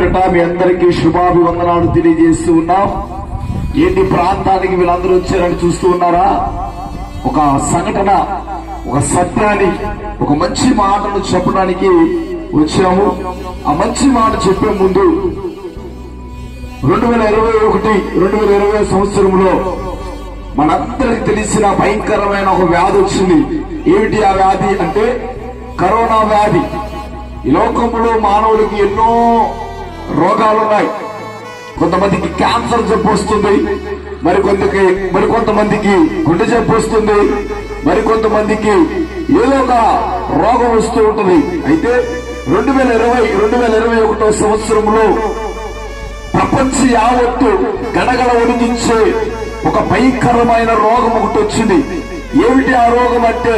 పేరిట మీ అందరికీ శుభాభివందనాలు తెలియజేస్తూ ఉన్నాం. ఏంటి ప్రాంతానికి వీళ్ళందరూ వచ్చారని చూస్తూ ఉన్నారా? ఒక సంఘటన, ఒక సత్యాన్ని, ఒక మంచి మాటను చెప్పడానికి వచ్చాము. ఆ మంచి మాట చెప్పే ముందు 2020 సంవత్సరంలో మనందరికి తెలిసిన భయంకరమైన ఒక వ్యాధి వచ్చింది. ఏమిటి ఆ వ్యాధి అంటే కరోనా వ్యాధి. ఈ లోకంలో మానవుడికి ఎన్నో రోగాలున్నాయి. కొంతమందికి క్యాన్సర్ జబ్బు వస్తుంది, మరికొంతమందికి గుండె జబ్బు వస్తుంది, మరికొంతమందికి ఏదో ఒక రోగం వస్తూ ఉంటుంది. అయితే 2021 సంవత్సరంలో ప్రపంచ యావత్తు గడగడ వణికించే ఒక భయంకరమైన రోగం ఒకటి వచ్చింది. ఏమిటి ఆ రోగం అంటే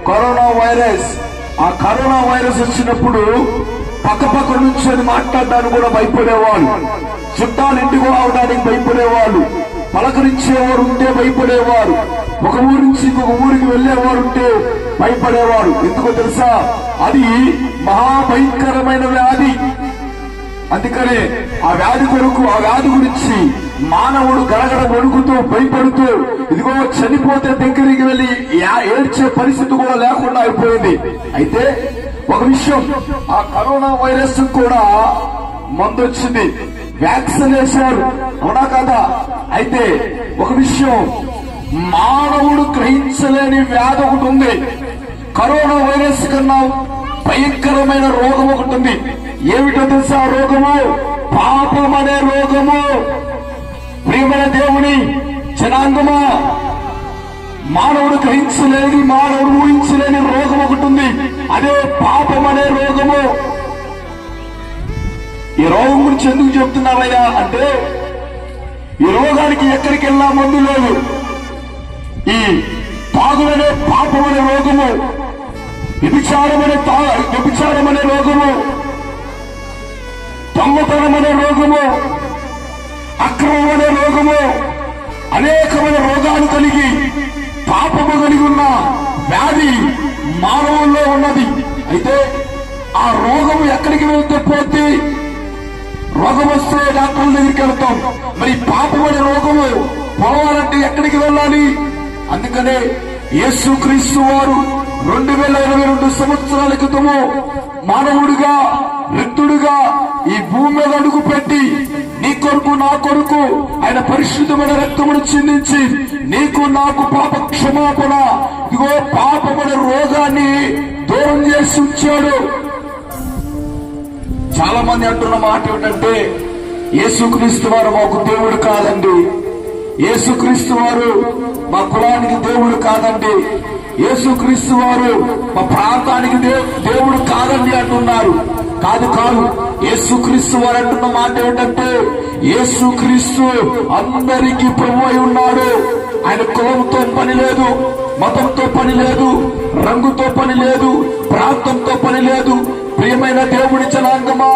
కరోనా వైరస్. ఆ కరోనా వైరస్ వచ్చినప్పుడు పక్క నుంచి మాట్లాడడానికి కూడా భయపడేవాళ్ళు, చుట్టాలు ఇంటికి రావడానికి భయపడేవాళ్ళు, పలకరించేవారు ఉంటే భయపడేవారు, ఒక ఊరి నుంచి ఇంకొక ఊరికి వెళ్లేవారు ఉంటే భయపడేవారు. ఎందుకో తెలుసా? అది మహాభయంకరమైన వ్యాధి. అందుకనే ఆ వ్యాధి గురించి మానవుడు గడగడ వణుకుతూ భయపడుతూ ఇదిగో చనిపోతే దగ్గరికి వెళ్లి ఏడ్చే పరిస్థితి కూడా లేకుండా అయిపోయింది. అయితే ఒక విషయం, ఆ కరోనా వైరస్ కూడా మందు వచ్చింది, వ్యాక్సిన్ వేశారు, అవునా కదా? అయితే ఒక విషయం, మానవుడు గ్రహించలేని వ్యాధి ఒకటి ఉంది. కరోనా వైరస్ కన్నా భయంకరమైన రోగం ఒకటి ఉంది. ఏమిటో తెలుసా? రోగము పాపం అనే రోగము. ప్రియమైన దేవుని జనాంగమా, మానవుడు గ్రహించలేని, మానవుడు ఊహించలేని రోగం ఒకటి ఉంది. అదే పాపం అనే రోగము. ఈ రోగం గురించి ఎందుకు చెప్తున్నారయ్యా అంటే, ఈ రోగానికి ఎక్కడికి వెళ్ళా మందు లేదు. ఈ తాగులనే పాపం అనే రోగము, వ్యభిచారం అనే రోగము, దొంగతనం అనే రోగము, అక్రమం అనే రోగము, అనేకమైన రోగాలు కలిగి పాపము కలిగి ఉన్న వ్యాధి మానవుల్లో ఉన్నది. అయితే ఆ రోగము ఎక్కడికి వెళ్తే పోతే, రోగం వస్తే డాక్టర్ల దగ్గరికి వెళ్తాం. మరి పాపం అనే రోగము పోవాలంటే ఎక్కడికి వెళ్ళాలి? అందుకనే యేసుక్రీస్తు వారు 2022 సంవత్సరాల క్రితము మానవుడిగా, రిక్తుడిగా ఈ భూమి మీద అడుగు పెట్టి నీ కొరకు నా కొరకు ఆయన పరిశుద్ధమైన రక్తమును చిందించి నీకు నాకు పాప క్షమాపణ, ఇదిగో పాపమైన రోగాన్ని దూరం చేసి ఉంచాడు. చాలా మంది అంటున్న మాట ఏమిటంటే, యేసుక్రీస్తు వారు మాకు దేవుడు కాదండి, యేసుక్రీస్తు వారు మా కులానికి దేవుడు కాదండి, యేసుక్రీస్తు వారు మా ప్రాంతానికి దేవుడు కాదండి అంటున్నారు. కాదు, యేసుక్రీస్తు వారు అంటున్న మాట ఏంటంటే, యేసుక్రీస్తు అందరికీ ప్రభు అయి ఉన్నాడు. ఆయన కులంతో పని లేదు, మతంతో పని లేదు, రంగుతో పని లేదు, ప్రాంతంతో పని లేదు. ప్రియమైన దేవుడి జనాంగమా,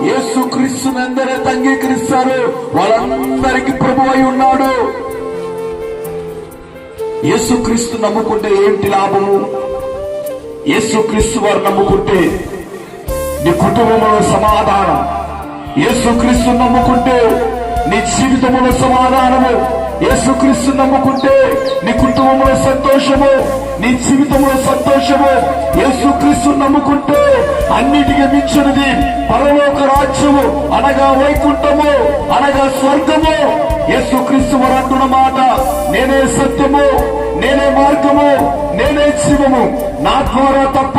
యేసుక్రీస్తుని ఎందరైతే అంగీకరిస్తారు వాళ్ళందరికీ ప్రభు అయి ఉన్నాడు. యేసుక్రీస్తు నమ్ముకుంటే ఏంటి లాభము? యేసుక్రీస్తు వారు నమ్ముకుంటే నీ కుటుంబంలో సమాధానం, యేసుక్రీస్తు నమ్ముకుంటే నీ జీవితంలో సమాధానము, యేసుక్రీస్తు నమ్ముకుంటే నీ కుటుంబంలో సంతోషము, నీ జీవితంలో సంతోషము. యేసుక్రీస్తు నమ్ముకుంటే అన్నిటికీ మించినది పరలోక రాజ్యము, అనగా వైకుంఠము, అనగా స్వర్గము. యేసుక్రీస్తు వారు అంటున్న మాట, నేనే సత్యము, నేనే మార్గము, నేనే జీవము, నా ద్వారా తప్ప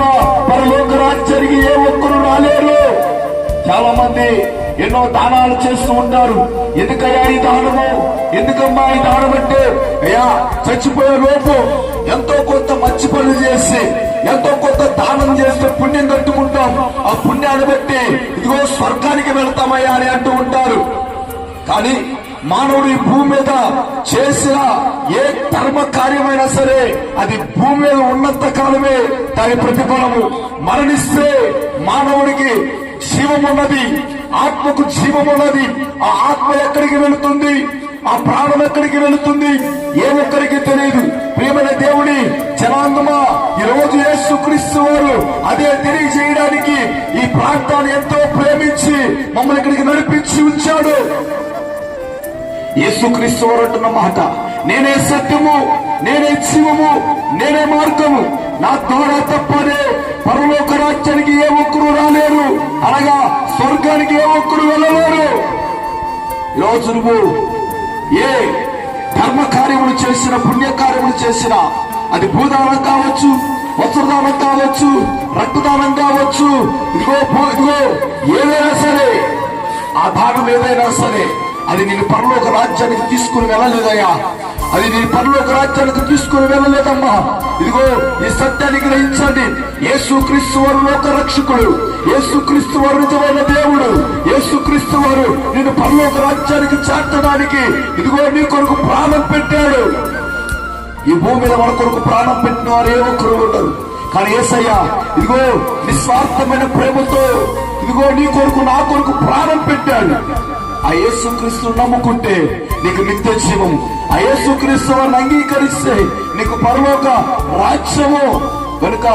పరలోక రాజ్యానికి ఏ ఒక్కరు రాలేరు. చాలా మంది ఎన్నో దానాలు చేస్తూ ఉంటారు. ఎందుకయ్యా ఈ దానము, ఎందుకమ్మా ఈ దానం అంటే, అయ్యా చచ్చిపోయే లోపు ఎంతో కొంత మంచి పనులు చేసి, ఎంతో కొంత దానం చేస్తే పుణ్యం కట్టుకుంటాం, ఆ పుణ్యాన్ని బట్టి ఇదిగో స్వర్గానికి వెళ్తామయ్యా అని అంటూ ఉంటారు. కానీ మానవుడు ఈ భూమి మీద చేసిన ఏ ధర్మ కార్యమైనా సరే అది భూమి మీద ఉన్నంత కాలమే దాని ప్రతిఫలము. మరణిస్తే మానవుడికి జీవం ఉన్నది, ఆత్మకు జీవం ఉన్నది. ఆ ఆత్మ ఎక్కడికి వెళుతుంది? ఆ ప్రాణం ఎక్కడికి వెళుతుంది ఏ ఒక్కరికి తెలియదు. ప్రియమైన దేవుని జనాంగమా, ఈ రోజు యేసుక్రీస్తు వారు అదే తెలియజేయడానికి ఈ ప్రాంతాన్ని ఎంతో ప్రేమించి మమ్మల్ని ఇక్కడికి నడిపించి ఉంచాడు. యేసుక్రీస్తు వారు అంటున్న మాట, నేనే సత్యము, నేనే జీవము, నేనే మార్గము, నా ద్వారా తప్పనే పరలోక రాజ్యానికి ఏ ఒక్కరు రాలేరు, అనగా స్వర్గానికి ఏ ఒక్కరు వెళ్ళలేరు. ఈరోజు నువ్వు ఏ ధర్మ కార్యములు చేసిన, పుణ్యకార్యములు చేసిన, అది భూదానం కావచ్చు, వస్త్రదానం కావచ్చు, రక్తదానం కావచ్చు, ఇదిగో ఏదైనా సరే, ఆ దానం ఏదైనా సరే, అది నేను పరలోక రాజ్యానికి తీసుకుని వెళ్ళలేదయ్యా, అది నేను పరలోక రాజ్యానికి తీసుకుని వెళ్ళలేదమ్మా. ఇదిగో ఈ సత్యాన్ని గ్రహించండి. యేసుక్రీస్తు వారు లోక రక్షకుడు, యేసుక్రీస్తు వారు నిజమైన దేవుడు, యేసుక్రీస్తు వారు నేను పరలోక రాజ్యానికి చేర్చడానికి ఇదిగో నీ కొరకు ప్రాణం పెట్టాడు. ఈ భూమి మీద మన కొరకు ప్రాణం పెట్టిన వారు ఏ ఒక్కరు ఉండరు. కానీ యేసయ్య ఇదిగో నిస్వార్థమైన ప్రేమతో ఇదిగో నీ కొరకు నా కొరకు ప్రాణం పెట్టాడు. ఆ యేసుక్రీస్తును నమ్ముకుంటే నీకు నిత్య జీవం, ఆ యేసుక్రీస్తు వారిని అంగీకరిస్తే నీకు పరలోక రాజ్యము. కనుక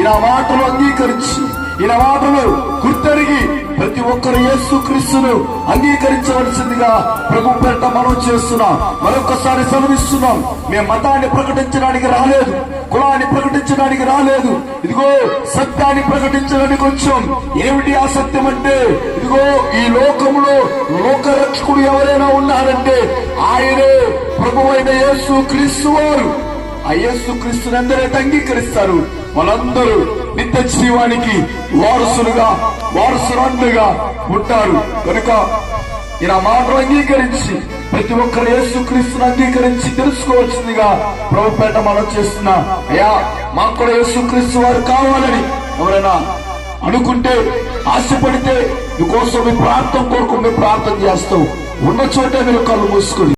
ఇలా మాటలు అంగీకరించి, ఇలా మాటలు గుర్తెరిగి ప్రతి ఒక్కరు యేసుక్రీస్తును అంగీకరించవలసిందిగా ప్రభు పేరిట మనం చేస్తున్నాం. మరొకసారి సెలవిస్తున్నాం, మేము మతాన్ని ప్రకటించడానికి రాలేదు, కులాన్ని ప్రకటించడానికి రాలేదు, ఇదిగో సత్యాన్ని ప్రకటించడానికి వచ్చాం. ఏమిటి ఆ సత్యం అంటే, ఇదిగో ఈ లోకంలో లోకరక్షకుడు ఎవరైనా ఉన్నారంటే ఆయనే ప్రభువైన యేసుక్రీస్తు వారు. ఆ యేసుక్రీస్తుని అందరైతే అంగీకరిస్తారు వాళ్ళందరూ నిత్య జీవానికి వారసులందుగా ఉంటారు. కనుక ఇలా మాటలు అంగీకరించి ప్రతి ఒక్కరు యేసుక్రీస్తుని అంగీకరించి తెలుసుకోవాల్సిందిగా ప్రభుపేట మనం చేస్తున్నా. అయ్యా మాకు కూడా యేసుక్రీస్తు వారు కావాలని ఎవరైనా అనుకుంటే, ఆశపడితే మీకోసం మీ ప్రార్థన కొరకు మేము ప్రార్థన చేస్తాం. ఉన్న చోటే మీరు కళ్ళు మూసుకొని